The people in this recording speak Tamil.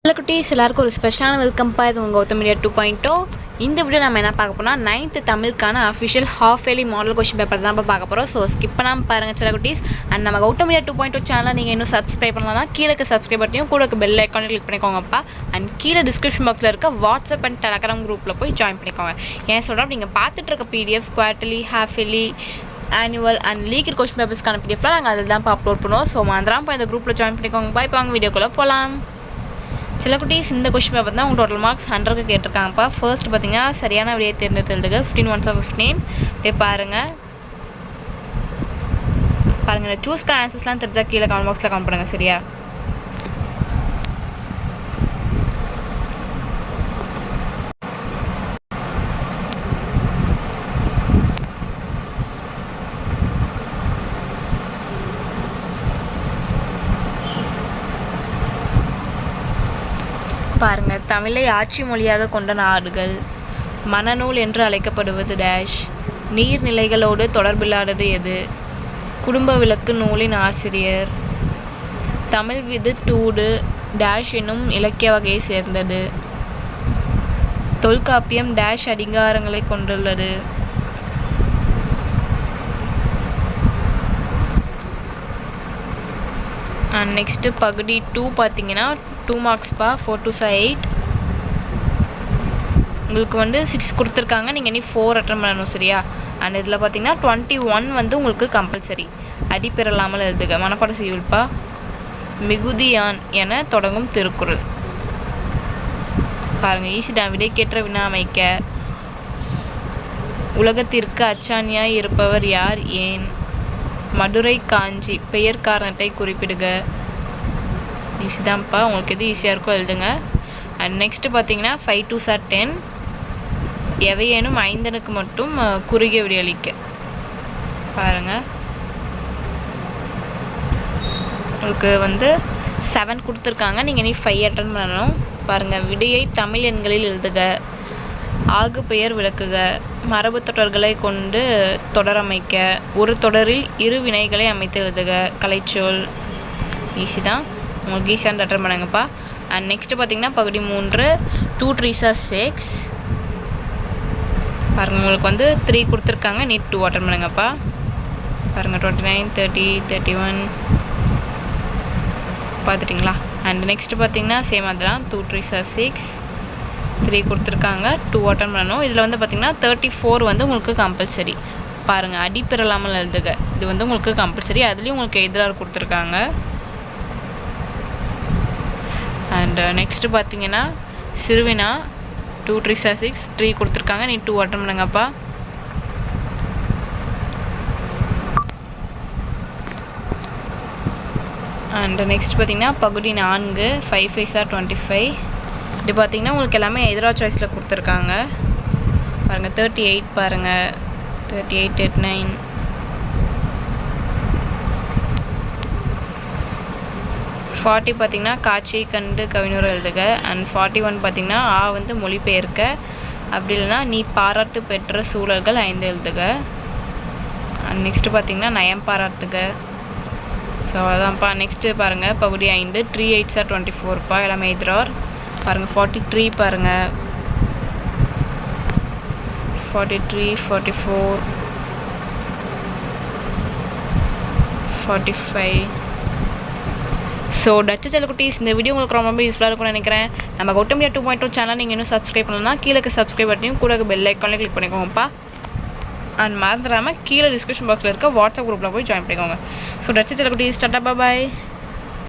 ஹலோ குட்டீஸ், எல்லாருக்கும் ஒரு ஸ்பெஷலான வெல்கம் பா. இது உங்கள் கௌதம் மீடியா 2.0. இந்த வீடியோ நம்ம என்ன பார்க்க போனால் 9th தமிழுக்கான official half yearly model question paper தான் பார்க்க போகிறோம். ஸோ ஸ்கிப் பண்ணாமல் பாருங்கள் சில குட்டீஸ். அண்ட் நம்ம கௌதம் மீடியா 2.0 சேனலை நீங்கள் இன்னும் சப்ஸ்கிரைப் பண்ணலாம். கீழே சப்ஸ்கிரைப் பட்டியும் கூட பெல் ஐக்கானே கிளிக் பண்ணிக்கோங்கப்பா. அண்ட் கீழே டிஸ்கிரிப்ஷன் பாக்ஸில் இருக்க வாட்ஸ்அப் அண்ட் டெலகிராம் குரூப்பில் போய் ஜாயின் பண்ணிக்கோங்க. ஏன் சொல்கிறோம், நீங்கள் பார்த்துட்டு இருக்க PDF quarterly, half yearly, annual and leaker question பேப்பர்ஸ்க்கான பிடிஎஃப்லாம் நாங்கள் அதில் தான் அப்லோட் பண்ணுவோம். ஸோ மறந்துடாமல் போய் இந்த குரூப்பில் ஜாயின் பண்ணிக்கோங்கப்பா. இப்போ அவங்க வீடியோக்குள்ளே போகலாம். சில குட்டீஸ், இந்த கொஸ்டின் பேப்பர் தான் உங்கள் டோட்டல் மார்க்ஸ் 100க்கு கேட்டிருக்காங்கப்பா. ஃபர்ஸ்ட் பார்த்தீங்கன்னா சரியான விடையை தேர்ந்தெடுத்ததுக்கு 15 1s of 15. அப்படியே பாருங்கள். இந்த சூஸ்க்கு ஆன்சர்ஸ்லாம் தெரிஞ்சால் கீழே கமெண்ட் பாக்ஸில் கமெண்ட் பண்ணுங்கள், சரியா? பாருங்கள். தமிழை ஆட்சி மொழியாக கொண்ட நாடுகள். மனநூல் என்று அழைக்கப்படுவது டேஷ். நீர்நிலைகளோடு தொடர்பில்லாதது எது? குடும்ப விளக்கு நூலின் ஆசிரியர். தமிழ் விது டூடு டேஷ் என்னும் இலக்கிய வகையை சேர்ந்தது. தொல்காப்பியம் டேஷ் அதிகாரங்களை கொண்டுள்ளது. அண்ட் நெக்ஸ்ட்டு பகுதி 2 பார்த்தீங்கன்னா 2 மார்க்ஸ்ப்பா. 4 2s 8. உங்களுக்கு 6 கொடுத்துருக்காங்க. நீங்கள் நீ 4 அட்டன் பண்ணணும், சரியா? அண்ட் இதில் பார்த்தீங்கன்னா 21 உங்களுக்கு கம்பல்சரி. அடி பெறலாமல் எழுதுக. மனப்பாடம் செய்யுள்ப்பா. மிகுதியான் என தொடங்கும் திருக்குறள். பாருங்கள், ஈஸி தான். விடைக்கேற்ற வினா அமைக்க. உலகத்திற்கு அச்சாணியாய் இருப்பவர் யார், ஏன்? மதுரை காஞ்சி பெயர் காரணத்தை குறிப்பிடுக. ஈஸி தான்ப்பா. உங்களுக்கு எது ஈஸியாக இருக்கோ எழுதுங்க. அண்ட் நெக்ஸ்ட்டு பார்த்தீங்கன்னா 5 2s 10. எவையேனும் 5னுக்கு மட்டும் குறுகிய விடையளிக்க. பாருங்கள், உங்களுக்கு 7 கொடுத்துருக்காங்க. நீங்கள் நீ 5 அட்டன் பண்ணணும். பாருங்கள், விடையை தமிழ் எண்களில் எழுதுக. ஆகு பெயர் விளக்குக. மரபு தொடர்களை கொண்டு தொடர் அமைக்க. ஒரு தொடரில் இரு வினைகளை அமைத்து எழுதுக. கலைச்சொல். ஈஸி தான். உங்களுக்கு ஈஸியாக அட்டன் பண்ணுங்கப்பா. அண்ட் நெக்ஸ்ட்டு பார்த்தீங்கன்னா பகுதி 3 2 3s 6. பாருங்கள், உங்களுக்கு 3 கொடுத்துருக்காங்க. நீ 2 அட்டன் பண்ணுங்கப்பா. பாருங்கள், 29 30 31 பார்த்துட்டிங்களா? அண்ட் நெக்ஸ்ட்டு பார்த்தீங்கன்னா சேம் அதுதான். 2 3s 6. 3 கொடுத்துருக்காங்க. 2 அட்டன் பண்ணணும். இதில் பார்த்தீங்கன்னா 34 உங்களுக்கு கம்பல்சரி. பாருங்கள், அடி பெறலாமல் எழுதுக. இது உங்களுக்கு கம்பல்சரி. அதுலேயும் உங்களுக்கு எதிராக கொடுத்துருக்காங்க. அண்ட் நெக்ஸ்ட்டு பார்த்தீங்கன்னா சிறுவினா 2 3s 6. 3 கொடுத்துருக்காங்க. நீ 2 அட்டன் பண்ணுங்கப்பா. அண்ட் நெக்ஸ்ட் பார்த்தீங்கன்னா பகுதி 4 5 5s 25. இது பார்த்தீங்கன்னா உங்களுக்கு எல்லாமே எதிராக சாய்ஸில் கொடுத்துருக்காங்க. பாருங்கள், 38 பாருங்கள், 38 39. பார்த்தீங்கன்னா காட்சியை கண்டு கவிஞர் எழுதுக. அண்ட் 41 பார்த்தீங்கன்னா மொழிபெயர்க்க. அப்படி இல்லைன்னா நீ பாராட்டு பெற்ற சூழல்கள் 5 எழுதுக. அண்ட் நெக்ஸ்ட்டு பார்த்தீங்கன்னா நயம் பாராட்டுக. ஸோ அதான்ப்பா. நெக்ஸ்ட்டு பாருங்கள் பகுதி 5 3 8s 24ப்பா. எல்லாமே எதிரார். பாருங்கள், 43 பாருங்கள், 43 44 45. ஸோ டச்சு செல்ல குட்டீஸ், இந்த வீடியோ உங்களுக்கு ரொம்ப யூஸ்ஃபுல்லாக இருக்கும்னு நினைக்கிறேன். நம்ம கௌதம் மீடியா 2.0 சேனல் நீங்கள் இன்னும் சப்ஸ்கிரைப் பண்ணணும்னா கீழே சப்ஸ்கிரைப் பட்டியும் கூட பெல் ஐக்கானே கிளிக் பண்ணிக்கோங்கப்பா. அண்ட் மறந்துடாமல் கீழே டிஸ்கிரிப்ஷன் பாக்ஸில் இருக்க வாட்ஸ்அப் குரூப்பில் போய் ஜாயின் பண்ணிக்கோங்க. ஸோ டச்சு செல்ல குட்டீஸ், டாடா பாய்.